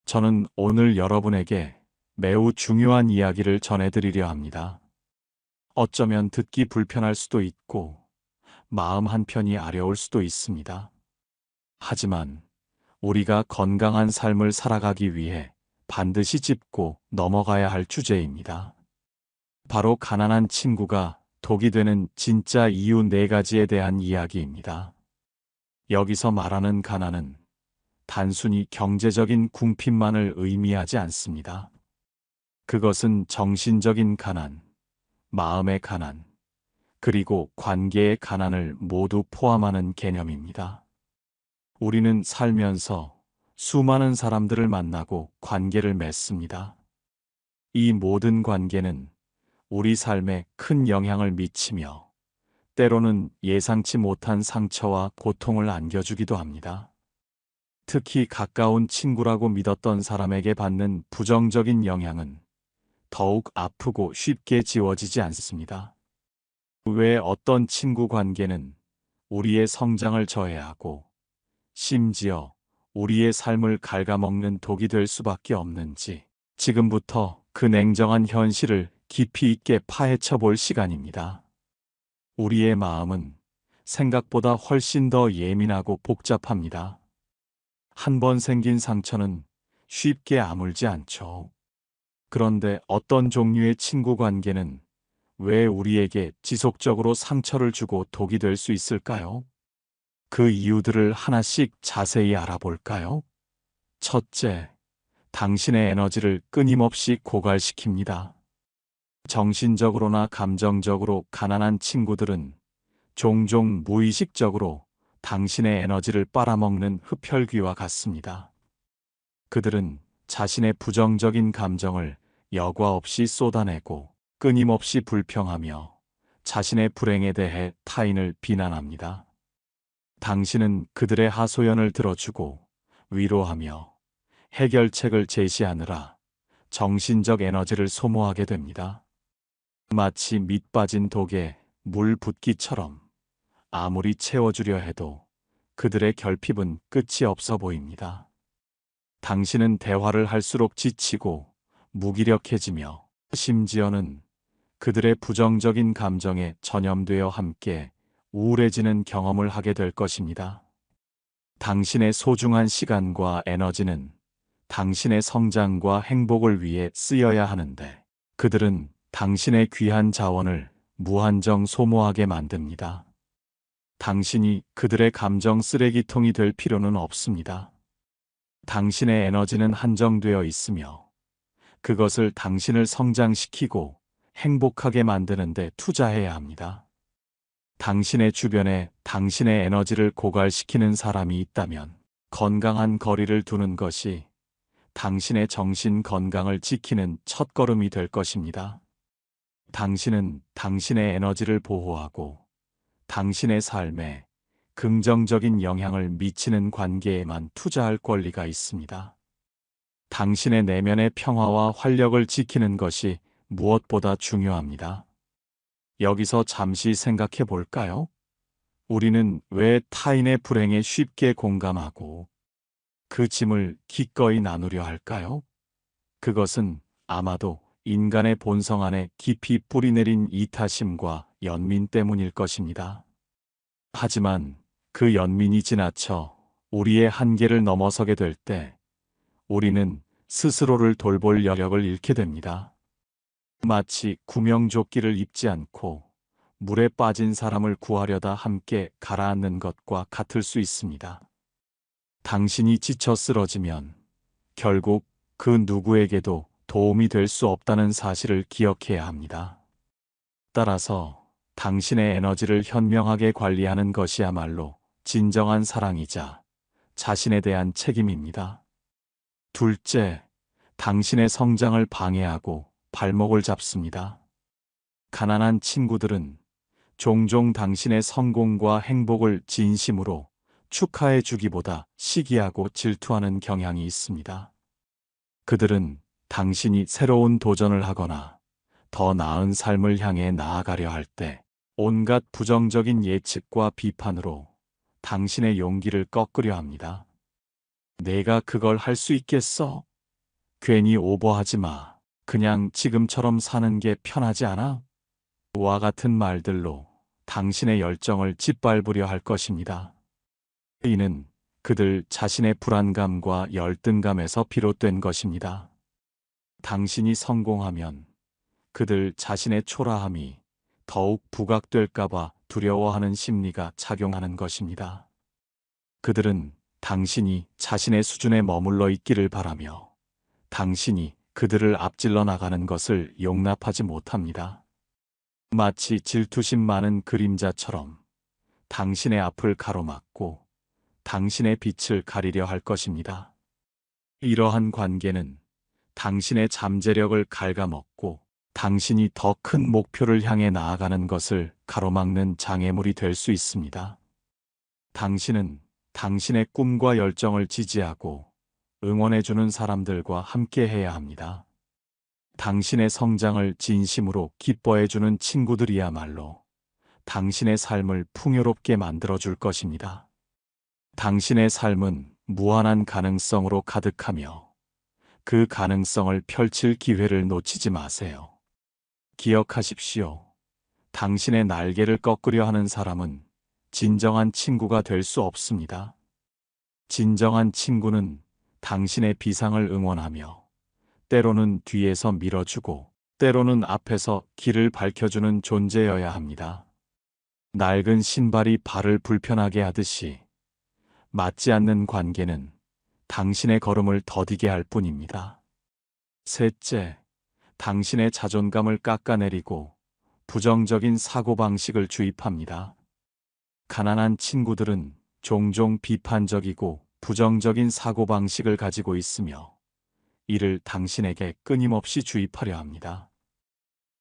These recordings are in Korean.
저는 오늘 여러분에게 매우 중요한 이야기를 전해드리려 합니다. 어쩌면 듣기 불편할 수도 있고, 마음 한편이 아려울 수도 있습니다. 하지만 우리가 건강한 삶을 살아가기 위해 반드시 짚고 넘어가야 할 주제입니다. 바로 가난한 친구가 독이 되는 진짜 이유 4가지에 대한 이야기입니다. 여기서 말하는 가난은 단순히 경제적인 궁핍만을 의미하지 않습니다. 그것은 정신적인 가난, 마음의 가난, 그리고 관계의 가난을 모두 포함하는 개념입니다. 우리는 살면서 수많은 사람들을 만나고 관계를 맺습니다. 이 모든 관계는 우리 삶에 큰 영향을 미치며 때로는 예상치 못한 상처와 고통을 안겨주기도 합니다. 특히 가까운 친구라고 믿었던 사람에게 받는 부정적인 영향은 더욱 아프고 쉽게 지워지지 않습니다. 왜 어떤 친구 관계는 우리의 성장을 저해하고 심지어 우리의 삶을 갉아먹는 독이 될 수밖에 없는지 지금부터 그 냉정한 현실을 깊이 있게 파헤쳐 볼 시간입니다. 우리의 마음은 생각보다 훨씬 더 예민하고 복잡합니다. 한 번 생긴 상처는 쉽게 아물지 않죠. 그런데 어떤 종류의 친구 관계는 왜 우리에게 지속적으로 상처를 주고 독이 될 수 있을까요? 그 이유들을 하나씩 자세히 알아볼까요? 첫째, 당신의 에너지를 끊임없이 고갈시킵니다. 정신적으로나 감정적으로 가난한 친구들은 종종 무의식적으로 당신의 에너지를 빨아먹는 흡혈귀와 같습니다. 그들은 자신의 부정적인 감정을 여과 없이 쏟아내고 끊임없이 불평하며 자신의 불행에 대해 타인을 비난합니다. 당신은 그들의 하소연을 들어주고 위로하며 해결책을 제시하느라 정신적 에너지를 소모하게 됩니다. 마치 밑 빠진 독에 물 붓기처럼 아무리 채워주려 해도 그들의 결핍은 끝이 없어 보입니다. 당신은 대화를 할수록 지치고 무기력해지며 심지어는 그들의 부정적인 감정에 전염되어 함께 우울해지는 경험을 하게 될 것입니다. 당신의 소중한 시간과 에너지는 당신의 성장과 행복을 위해 쓰여야 하는데 그들은 당신의 귀한 자원을 무한정 소모하게 만듭니다. 당신이 그들의 감정 쓰레기통이 될 필요는 없습니다. 당신의 에너지는 한정되어 있으며 그것을 당신을 성장시키고 행복하게 만드는 데 투자해야 합니다. 당신의 주변에 당신의 에너지를 고갈시키는 사람이 있다면 건강한 거리를 두는 것이 당신의 정신 건강을 지키는 첫걸음이 될 것입니다. 당신은 당신의 에너지를 보호하고 당신의 삶에 긍정적인 영향을 미치는 관계에만 투자할 권리가 있습니다. 당신의 내면의 평화와 활력을 지키는 것이 무엇보다 중요합니다. 여기서 잠시 생각해 볼까요? 우리는 왜 타인의 불행에 쉽게 공감하고 그 짐을 기꺼이 나누려 할까요? 그것은 아마도 인간의 본성 안에 깊이 뿌리내린 이타심과 연민 때문일 것입니다. 하지만 그 연민이 지나쳐 우리의 한계를 넘어서게 될 때 우리는 스스로를 돌볼 여력을 잃게 됩니다. 마치 구명조끼를 입지 않고 물에 빠진 사람을 구하려다 함께 가라앉는 것과 같을 수 있습니다. 당신이 지쳐 쓰러지면 결국 그 누구에게도 도움이 될 수 없다는 사실을 기억해야 합니다. 따라서 당신의 에너지를 현명하게 관리하는 것이야말로 진정한 사랑이자 자신에 대한 책임입니다. 둘째, 당신의 성장을 방해하고 발목을 잡습니다. 가난한 친구들은 종종 당신의 성공과 행복을 진심으로 축하해 주기보다 시기하고 질투하는 경향이 있습니다. 그들은 당신이 새로운 도전을 하거나 더 나은 삶을 향해 나아가려 할 때 온갖 부정적인 예측과 비판으로 당신의 용기를 꺾으려 합니다. 내가 그걸 할 수 있겠어? 괜히 오버하지 마. 그냥 지금처럼 사는 게 편하지 않아? 와 같은 말들로 당신의 열정을 짓밟으려 할 것입니다. 이는 그들 자신의 불안감과 열등감에서 비롯된 것입니다. 당신이 성공하면 그들 자신의 초라함이 더욱 부각될까봐 두려워하는 심리가 작용하는 것입니다. 그들은 당신이 자신의 수준에 머물러 있기를 바라며 당신이 그들을 앞질러 나가는 것을 용납하지 못합니다. 마치 질투심 많은 그림자처럼 당신의 앞을 가로막고 당신의 빛을 가리려 할 것입니다. 이러한 관계는 당신의 잠재력을 갉아먹고 당신이 더 큰 목표를 향해 나아가는 것을 가로막는 장애물이 될 수 있습니다. 당신은 당신의 꿈과 열정을 지지하고 응원해주는 사람들과 함께 해야 합니다. 당신의 성장을 진심으로 기뻐해주는 친구들이야말로 당신의 삶을 풍요롭게 만들어줄 것입니다. 당신의 삶은 무한한 가능성으로 가득하며 그 가능성을 펼칠 기회를 놓치지 마세요. 기억하십시오. 당신의 날개를 꺾으려 하는 사람은 진정한 친구가 될 수 없습니다. 진정한 친구는 당신의 비상을 응원하며 때로는 뒤에서 밀어주고 때로는 앞에서 길을 밝혀주는 존재여야 합니다. 낡은 신발이 발을 불편하게 하듯이 맞지 않는 관계는 당신의 걸음을 더디게 할 뿐입니다. 셋째, 당신의 자존감을 깎아내리고 부정적인 사고방식을 주입합니다. 가난한 친구들은 종종 비판적이고 부정적인 사고방식을 가지고 있으며 이를 당신에게 끊임없이 주입하려 합니다.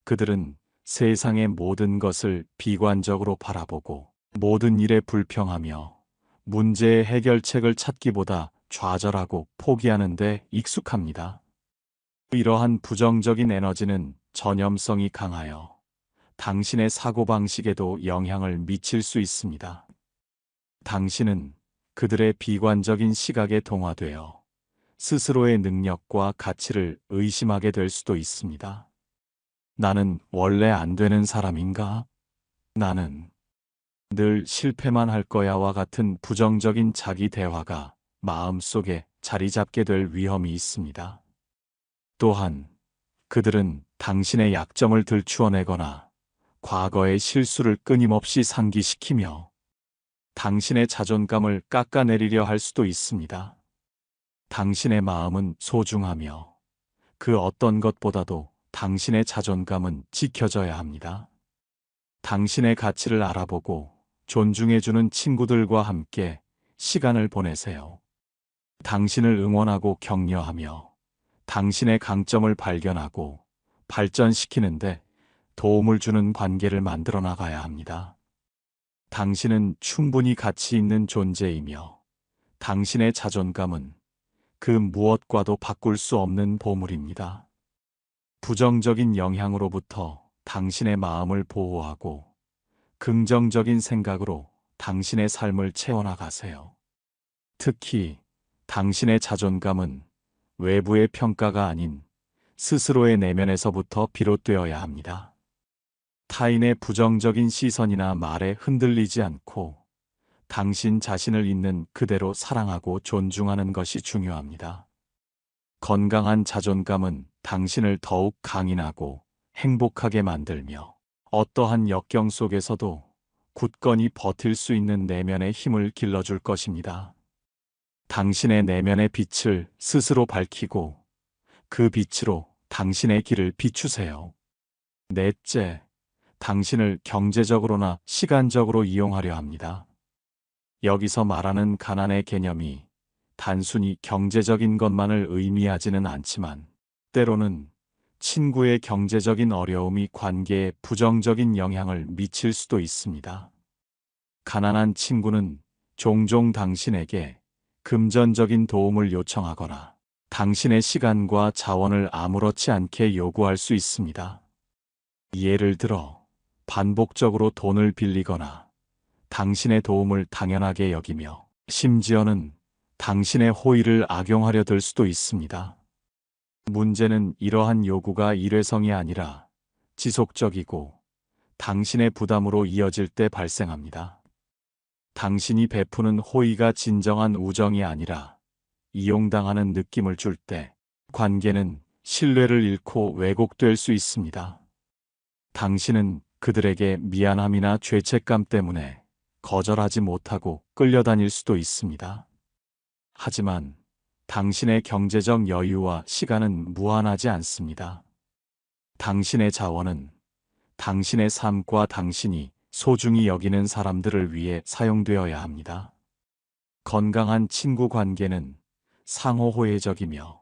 그들은 세상의 모든 것을 비관적으로 바라보고 모든 일에 불평하며 문제의 해결책을 찾기보다 좌절하고 포기하는 데 익숙합니다. 이러한 부정적인 에너지는 전염성이 강하여 당신의 사고방식에도 영향을 미칠 수 있습니다. 당신은 그들의 비관적인 시각에 동화되어 스스로의 능력과 가치를 의심하게 될 수도 있습니다. 나는 원래 안 되는 사람인가? 나는 늘 실패만 할 거야와 같은 부정적인 자기 대화가 마음속에 자리 잡게 될 위험이 있습니다. 또한 그들은 당신의 약점을 들추어내거나 과거의 실수를 끊임없이 상기시키며 당신의 자존감을 깎아내리려 할 수도 있습니다. 당신의 마음은 소중하며 그 어떤 것보다도 당신의 자존감은 지켜져야 합니다. 당신의 가치를 알아보고 존중해주는 친구들과 함께 시간을 보내세요. 당신을 응원하고 격려하며 당신의 강점을 발견하고 발전시키는데 도움을 주는 관계를 만들어 나가야 합니다. 당신은 충분히 가치 있는 존재이며 당신의 자존감은 그 무엇과도 바꿀 수 없는 보물입니다. 부정적인 영향으로부터 당신의 마음을 보호하고 긍정적인 생각으로 당신의 삶을 채워나가세요. 특히 당신의 자존감은 외부의 평가가 아닌 스스로의 내면에서부터 비롯되어야 합니다. 타인의 부정적인 시선이나 말에 흔들리지 않고 당신 자신을 있는 그대로 사랑하고 존중하는 것이 중요합니다. 건강한 자존감은 당신을 더욱 강인하고 행복하게 만들며 어떠한 역경 속에서도 굳건히 버틸 수 있는 내면의 힘을 길러줄 것입니다. 당신의 내면의 빛을 스스로 밝히고 그 빛으로 당신의 길을 비추세요. 넷째, 당신을 경제적으로나 시간적으로 이용하려 합니다. 여기서 말하는 가난의 개념이 단순히 경제적인 것만을 의미하지는 않지만 때로는 친구의 경제적인 어려움이 관계에 부정적인 영향을 미칠 수도 있습니다. 가난한 친구는 종종 당신에게 금전적인 도움을 요청하거나 당신의 시간과 자원을 아무렇지 않게 요구할 수 있습니다. 예를 들어 반복적으로 돈을 빌리거나 당신의 도움을 당연하게 여기며 심지어는 당신의 호의를 악용하려 들 수도 있습니다. 문제는 이러한 요구가 일회성이 아니라 지속적이고 당신의 부담으로 이어질 때 발생합니다. 당신이 베푸는 호의가 진정한 우정이 아니라 이용당하는 느낌을 줄 때 관계는 신뢰를 잃고 왜곡될 수 있습니다. 당신은 그들에게 미안함이나 죄책감 때문에 거절하지 못하고 끌려다닐 수도 있습니다. 하지만 당신의 경제적 여유와 시간은 무한하지 않습니다. 당신의 자원은 당신의 삶과 당신이 소중히 여기는 사람들을 위해 사용되어야 합니다. 건강한 친구 관계는 상호호혜적이며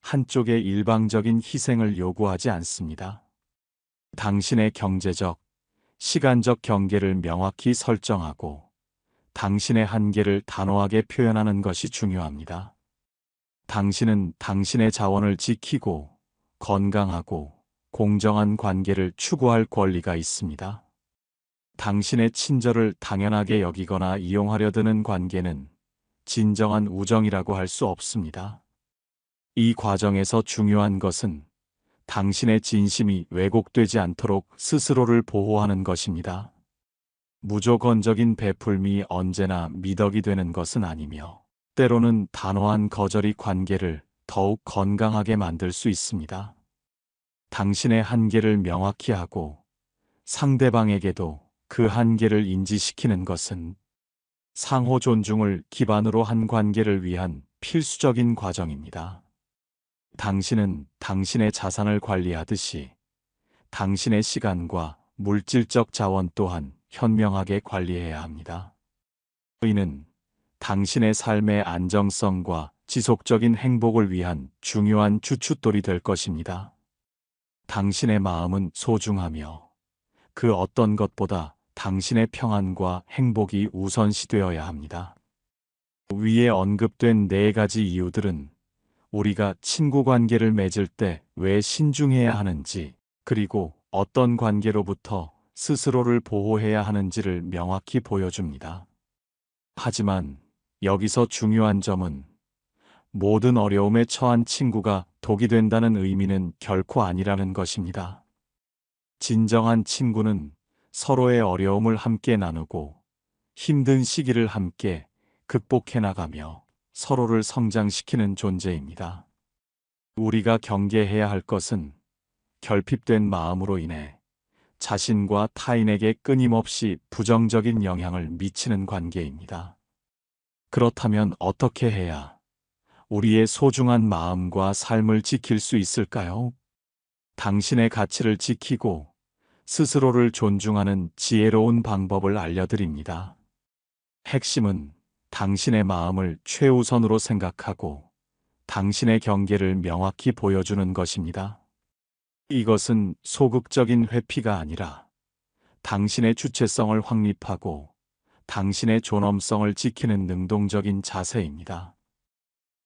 한쪽의 일방적인 희생을 요구하지 않습니다. 당신의 경제적, 시간적 경계를 명확히 설정하고 당신의 한계를 단호하게 표현하는 것이 중요합니다. 당신은 당신의 자원을 지키고 건강하고 공정한 관계를 추구할 권리가 있습니다. 당신의 친절을 당연하게 여기거나 이용하려 드는 관계는 진정한 우정이라고 할 수 없습니다. 이 과정에서 중요한 것은 당신의 진심이 왜곡되지 않도록 스스로를 보호하는 것입니다. 무조건적인 베풀미 언제나 미덕이 되는 것은 아니며 때로는 단호한 거절이 관계를 더욱 건강하게 만들 수 있습니다. 당신의 한계를 명확히 하고 상대방에게도 그 한계를 인지시키는 것은 상호 존중을 기반으로 한 관계를 위한 필수적인 과정입니다. 당신은 당신의 자산을 관리하듯이 당신의 시간과 물질적 자원 또한 현명하게 관리해야 합니다. 이는 당신의 삶의 안정성과 지속적인 행복을 위한 중요한 주춧돌이 될 것입니다. 당신의 마음은 소중하며 그 어떤 것보다 당신의 평안과 행복이 우선시되어야 합니다. 위에 언급된 4가지 이유들은 우리가 친구 관계를 맺을 때 왜 신중해야 하는지, 그리고 어떤 관계로부터 스스로를 보호해야 하는지를 명확히 보여줍니다. 하지만 여기서 중요한 점은 모든 어려움에 처한 친구가 독이 된다는 의미는 결코 아니라는 것입니다. 진정한 친구는 서로의 어려움을 함께 나누고 힘든 시기를 함께 극복해 나가며 서로를 성장시키는 존재입니다. 우리가 경계해야 할 것은 결핍된 마음으로 인해 자신과 타인에게 끊임없이 부정적인 영향을 미치는 관계입니다. 그렇다면 어떻게 해야 우리의 소중한 마음과 삶을 지킬 수 있을까요? 당신의 가치를 지키고 스스로를 존중하는 지혜로운 방법을 알려드립니다. 핵심은 당신의 마음을 최우선으로 생각하고 당신의 경계를 명확히 보여주는 것입니다. 이것은 소극적인 회피가 아니라 당신의 주체성을 확립하고 당신의 존엄성을 지키는 능동적인 자세입니다.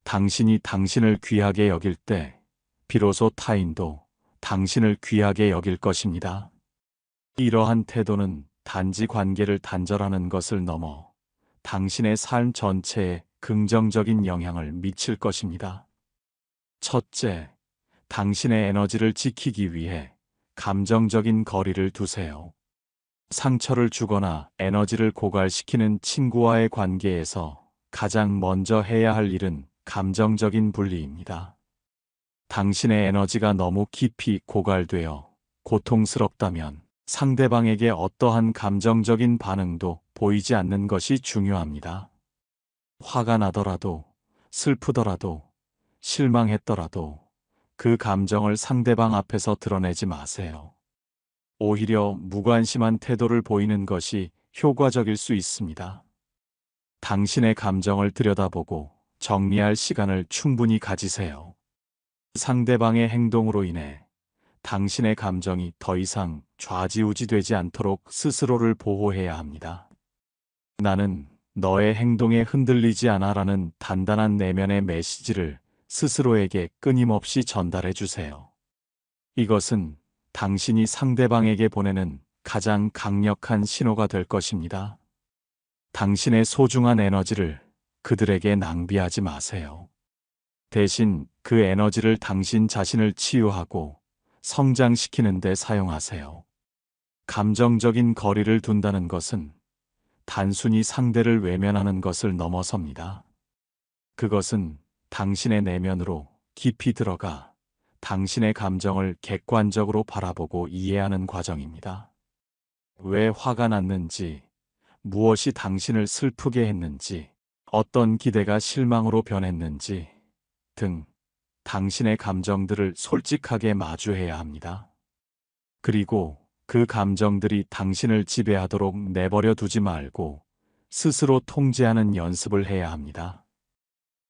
당신이 당신을 귀하게 여길 때 비로소 타인도 당신을 귀하게 여길 것입니다. 이러한 태도는 단지 관계를 단절하는 것을 넘어 당신의 삶 전체에 긍정적인 영향을 미칠 것입니다. 첫째, 당신의 에너지를 지키기 위해 감정적인 거리를 두세요. 상처를 주거나 에너지를 고갈시키는 친구와의 관계에서 가장 먼저 해야 할 일은 감정적인 분리입니다. 당신의 에너지가 너무 깊이 고갈되어 고통스럽다면 상대방에게 어떠한 감정적인 반응도 보이지 않는 것이 중요합니다. 화가 나더라도, 슬프더라도, 실망했더라도 그 감정을 상대방 앞에서 드러내지 마세요. 오히려 무관심한 태도를 보이는 것이 효과적일 수 있습니다. 당신의 감정을 들여다보고 정리할 시간을 충분히 가지세요. 상대방의 행동으로 인해 당신의 감정이 더 이상 좌지우지되지 않도록 스스로를 보호해야 합니다. 나는 너의 행동에 흔들리지 않아라는 단단한 내면의 메시지를 스스로에게 끊임없이 전달해 주세요. 이것은 당신이 상대방에게 보내는 가장 강력한 신호가 될 것입니다. 당신의 소중한 에너지를 그들에게 낭비하지 마세요. 대신 그 에너지를 당신 자신을 치유하고 성장시키는 데 사용하세요. 감정적인 거리를 둔다는 것은 단순히 상대를 외면하는 것을 넘어섭니다. 그것은 당신의 내면으로 깊이 들어가 당신의 감정을 객관적으로 바라보고 이해하는 과정입니다. 왜 화가 났는지, 무엇이 당신을 슬프게 했는지, 어떤 기대가 실망으로 변했는지 등 당신의 감정들을 솔직하게 마주해야 합니다. 그리고 그 감정들이 당신을 지배하도록 내버려 두지 말고 스스로 통제하는 연습을 해야 합니다.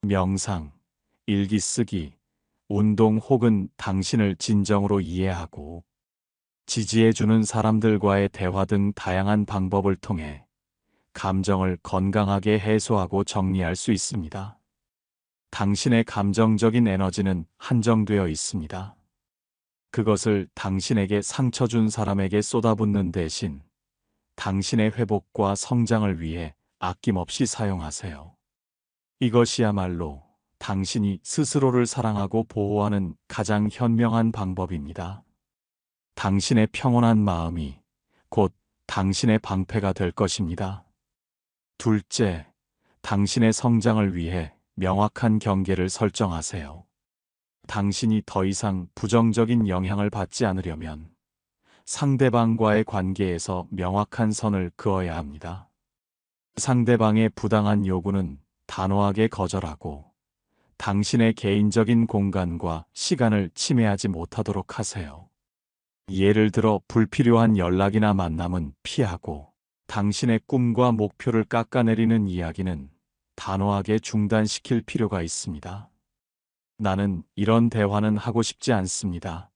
명상, 일기 쓰기, 운동 혹은 당신을 진정으로 이해하고 지지해주는 사람들과의 대화 등 다양한 방법을 통해 감정을 건강하게 해소하고 정리할 수 있습니다. 당신의 감정적인 에너지는 한정되어 있습니다. 그것을 당신에게 상처 준 사람에게 쏟아붓는 대신 당신의 회복과 성장을 위해 아낌없이 사용하세요. 이것이야말로 당신이 스스로를 사랑하고 보호하는 가장 현명한 방법입니다. 당신의 평온한 마음이 곧 당신의 방패가 될 것입니다. 둘째, 당신의 성장을 위해 명확한 경계를 설정하세요. 당신이 더 이상 부정적인 영향을 받지 않으려면 상대방과의 관계에서 명확한 선을 그어야 합니다. 상대방의 부당한 요구는 단호하게 거절하고 당신의 개인적인 공간과 시간을 침해하지 못하도록 하세요. 예를 들어 불필요한 연락이나 만남은 피하고 당신의 꿈과 목표를 깎아내리는 이야기는 단호하게 중단시킬 필요가 있습니다. 나는 이런 대화는 하고 싶지 않습니다.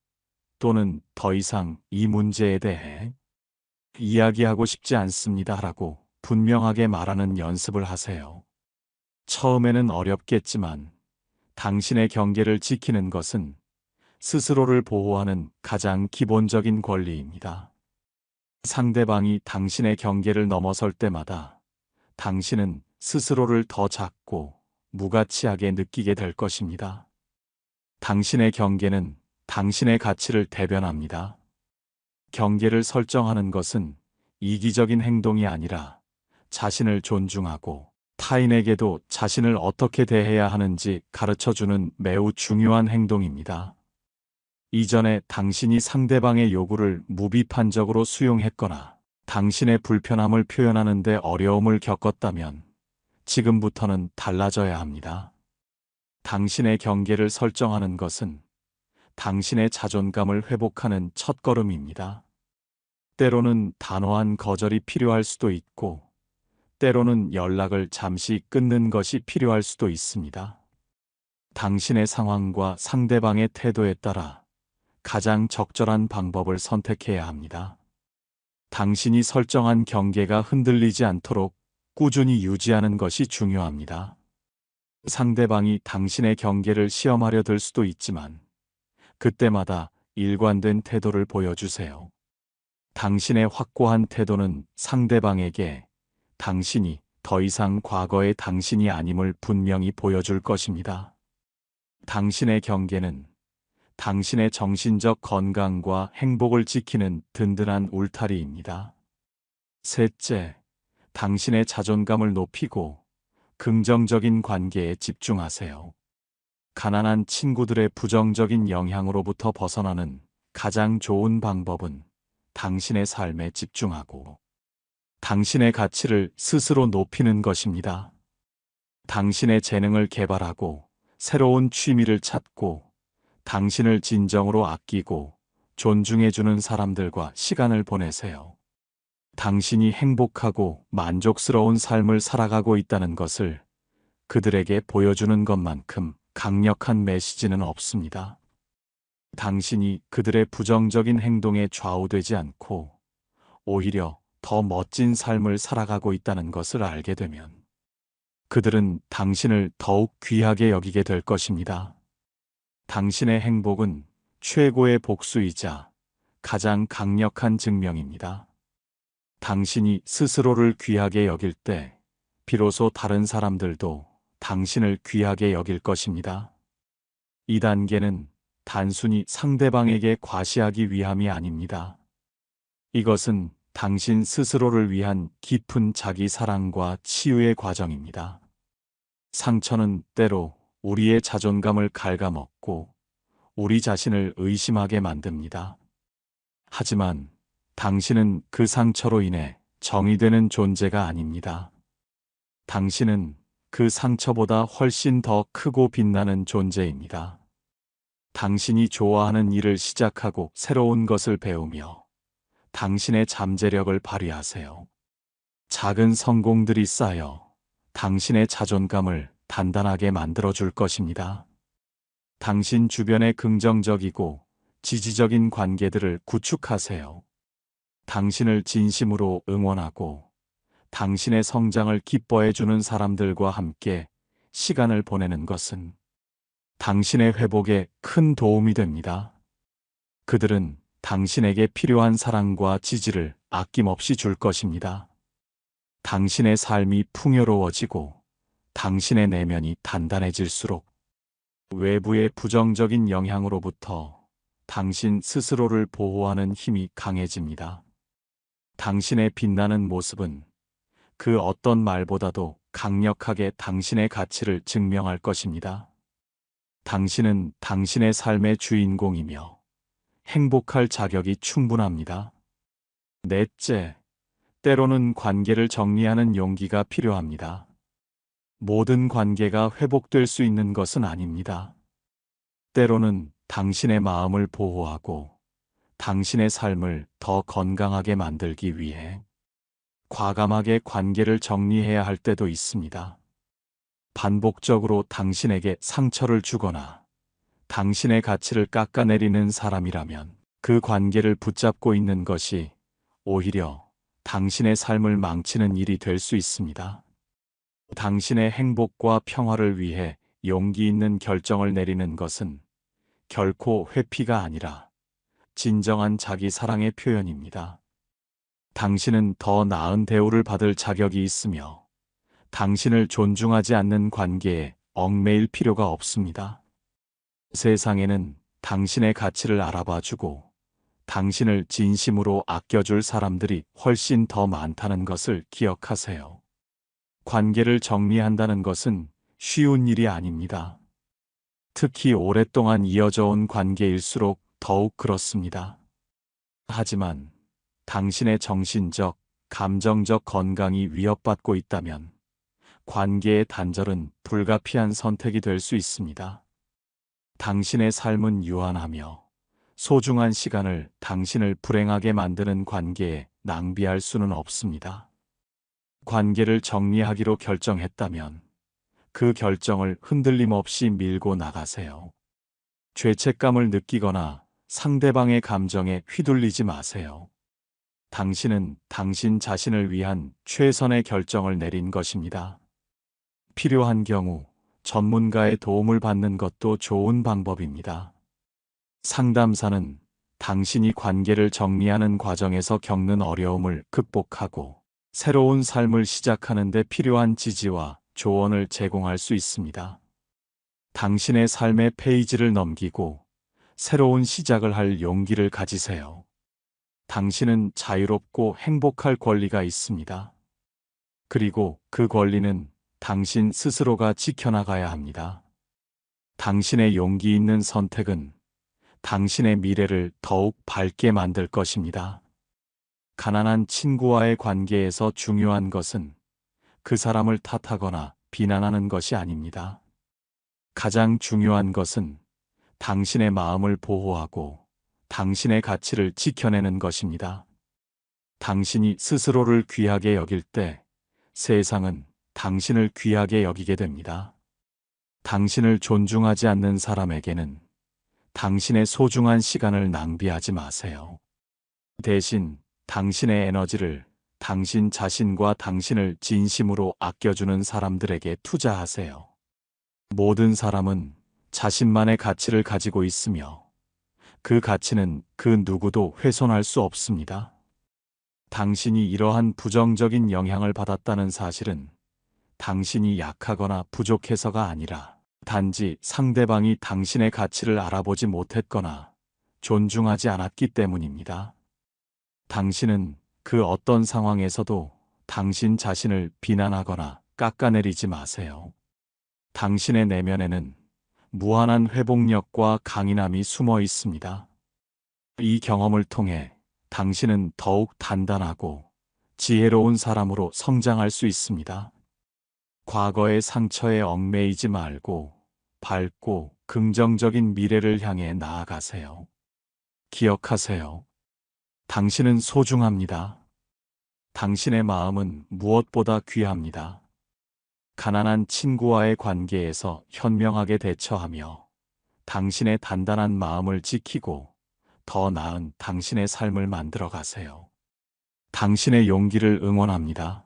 또는 더 이상 이 문제에 대해 이야기하고 싶지 않습니다. 라고 분명하게 말하는 연습을 하세요. 처음에는 어렵겠지만 당신의 경계를 지키는 것은 스스로를 보호하는 가장 기본적인 권리입니다. 상대방이 당신의 경계를 넘어설 때마다 당신은 스스로를 더 작고 무가치하게 느끼게 될 것입니다. 당신의 경계는 당신의 가치를 대변합니다. 경계를 설정하는 것은 이기적인 행동이 아니라 자신을 존중하고 타인에게도 자신을 어떻게 대해야 하는지 가르쳐주는 매우 중요한 행동입니다. 이전에 당신이 상대방의 요구를 무비판적으로 수용했거나 당신의 불편함을 표현하는 데 어려움을 겪었다면 지금부터는 달라져야 합니다. 당신의 경계를 설정하는 것은 당신의 자존감을 회복하는 첫걸음입니다. 때로는 단호한 거절이 필요할 수도 있고, 때로는 연락을 잠시 끊는 것이 필요할 수도 있습니다. 당신의 상황과 상대방의 태도에 따라 가장 적절한 방법을 선택해야 합니다. 당신이 설정한 경계가 흔들리지 않도록 꾸준히 유지하는 것이 중요합니다. 상대방이 당신의 경계를 시험하려 들 수도 있지만 그때마다 일관된 태도를 보여주세요. 당신의 확고한 태도는 상대방에게 당신이 더 이상 과거의 당신이 아님을 분명히 보여줄 것입니다. 당신의 경계는 당신의 정신적 건강과 행복을 지키는 든든한 울타리입니다. 셋째, 당신의 자존감을 높이고 긍정적인 관계에 집중하세요. 가난한 친구들의 부정적인 영향으로부터 벗어나는 가장 좋은 방법은 당신의 삶에 집중하고 당신의 가치를 스스로 높이는 것입니다. 당신의 재능을 개발하고 새로운 취미를 찾고 당신을 진정으로 아끼고 존중해주는 사람들과 시간을 보내세요. 당신이 행복하고 만족스러운 삶을 살아가고 있다는 것을 그들에게 보여주는 것만큼 강력한 메시지는 없습니다. 당신이 그들의 부정적인 행동에 좌우되지 않고 오히려 더 멋진 삶을 살아가고 있다는 것을 알게 되면 그들은 당신을 더욱 귀하게 여기게 될 것입니다. 당신의 행복은 최고의 복수이자 가장 강력한 증명입니다. 당신이 스스로를 귀하게 여길 때 비로소 다른 사람들도 당신을 귀하게 여길 것입니다. 2단계는 단순히 상대방에게 과시하기 위함이 아닙니다. 이것은 당신 스스로를 위한 깊은 자기 사랑과 치유의 과정입니다. 상처는 때로 우리의 자존감을 갉아먹고 우리 자신을 의심하게 만듭니다. 하지만 당신은 그 상처로 인해 정의되는 존재가 아닙니다. 당신은 그 상처보다 훨씬 더 크고 빛나는 존재입니다. 당신이 좋아하는 일을 시작하고 새로운 것을 배우며 당신의 잠재력을 발휘하세요. 작은 성공들이 쌓여 당신의 자존감을 단단하게 만들어줄 것입니다. 당신 주변의 긍정적이고 지지적인 관계들을 구축하세요. 당신을 진심으로 응원하고 당신의 성장을 기뻐해주는 사람들과 함께 시간을 보내는 것은 당신의 회복에 큰 도움이 됩니다. 그들은 당신에게 필요한 사랑과 지지를 아낌없이 줄 것입니다. 당신의 삶이 풍요로워지고 당신의 내면이 단단해질수록 외부의 부정적인 영향으로부터 당신 스스로를 보호하는 힘이 강해집니다. 당신의 빛나는 모습은 그 어떤 말보다도 강력하게 당신의 가치를 증명할 것입니다. 당신은 당신의 삶의 주인공이며 행복할 자격이 충분합니다. 넷째, 때로는 관계를 정리하는 용기가 필요합니다. 모든 관계가 회복될 수 있는 것은 아닙니다. 때로는 당신의 마음을 보호하고 당신의 삶을 더 건강하게 만들기 위해 과감하게 관계를 정리해야 할 때도 있습니다. 반복적으로 당신에게 상처를 주거나 당신의 가치를 깎아내리는 사람이라면 그 관계를 붙잡고 있는 것이 오히려 당신의 삶을 망치는 일이 될 수 있습니다. 당신의 행복과 평화를 위해 용기 있는 결정을 내리는 것은 결코 회피가 아니라 진정한 자기 사랑의 표현입니다. 당신은 더 나은 대우를 받을 자격이 있으며 당신을 존중하지 않는 관계에 얽매일 필요가 없습니다. 세상에는 당신의 가치를 알아봐주고 당신을 진심으로 아껴줄 사람들이 훨씬 더 많다는 것을 기억하세요. 관계를 정리한다는 것은 쉬운 일이 아닙니다. 특히 오랫동안 이어져 온 관계일수록 더욱 그렇습니다. 하지만 당신의 정신적, 감정적 건강이 위협받고 있다면 관계의 단절은 불가피한 선택이 될 수 있습니다. 당신의 삶은 유한하며 소중한 시간을 당신을 불행하게 만드는 관계에 낭비할 수는 없습니다. 관계를 정리하기로 결정했다면 그 결정을 흔들림 없이 밀고 나가세요. 죄책감을 느끼거나 상대방의 감정에 휘둘리지 마세요. 당신은 당신 자신을 위한 최선의 결정을 내린 것입니다. 필요한 경우 전문가의 도움을 받는 것도 좋은 방법입니다. 상담사는 당신이 관계를 정리하는 과정에서 겪는 어려움을 극복하고 새로운 삶을 시작하는 데 필요한 지지와 조언을 제공할 수 있습니다. 당신의 삶의 페이지를 넘기고 새로운 시작을 할 용기를 가지세요. 당신은 자유롭고 행복할 권리가 있습니다. 그리고 그 권리는 당신 스스로가 지켜나가야 합니다. 당신의 용기 있는 선택은 당신의 미래를 더욱 밝게 만들 것입니다. 가난한 친구와의 관계에서 중요한 것은 그 사람을 탓하거나 비난하는 것이 아닙니다. 가장 중요한 것은 당신의 마음을 보호하고 당신의 가치를 지켜내는 것입니다. 당신이 스스로를 귀하게 여길 때 세상은 당신을 귀하게 여기게 됩니다. 당신을 존중하지 않는 사람에게는 당신의 소중한 시간을 낭비하지 마세요. 대신 당신의 에너지를 당신 자신과 당신을 진심으로 아껴주는 사람들에게 투자하세요. 모든 사람은 자신만의 가치를 가지고 있으며 그 가치는 그 누구도 훼손할 수 없습니다. 당신이 이러한 부정적인 영향을 받았다는 사실은 당신이 약하거나 부족해서가 아니라 단지 상대방이 당신의 가치를 알아보지 못했거나 존중하지 않았기 때문입니다. 당신은 그 어떤 상황에서도 당신 자신을 비난하거나 깎아내리지 마세요. 당신의 내면에는 무한한 회복력과 강인함이 숨어 있습니다. 이 경험을 통해 당신은 더욱 단단하고 지혜로운 사람으로 성장할 수 있습니다. 과거의 상처에 얽매이지 말고 밝고 긍정적인 미래를 향해 나아가세요. 기억하세요. 당신은 소중합니다. 당신의 마음은 무엇보다 귀합니다. 가난한 친구와의 관계에서 현명하게 대처하며 당신의 단단한 마음을 지키고 더 나은 당신의 삶을 만들어 가세요. 당신의 용기를 응원합니다.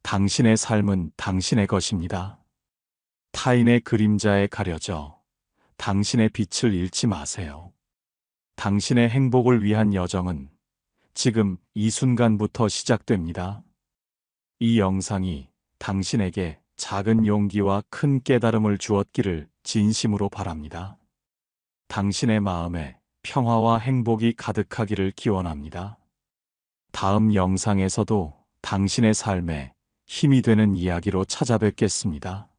당신의 삶은 당신의 것입니다. 타인의 그림자에 가려져 당신의 빛을 잃지 마세요. 당신의 행복을 위한 여정은 지금 이 순간부터 시작됩니다. 이 영상이 당신에게 작은 용기와 큰 깨달음을 주었기를 진심으로 바랍니다. 당신의 마음에 평화와 행복이 가득하기를 기원합니다. 다음 영상에서도 당신의 삶에 힘이 되는 이야기로 찾아뵙겠습니다.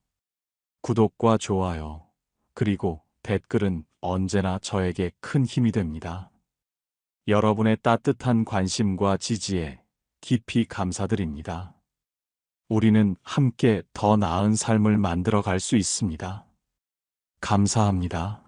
구독과 좋아요, 그리고 댓글은 언제나 저에게 큰 힘이 됩니다. 여러분의 따뜻한 관심과 지지에 깊이 감사드립니다. 우리는 함께 더 나은 삶을 만들어 갈 수 있습니다. 감사합니다.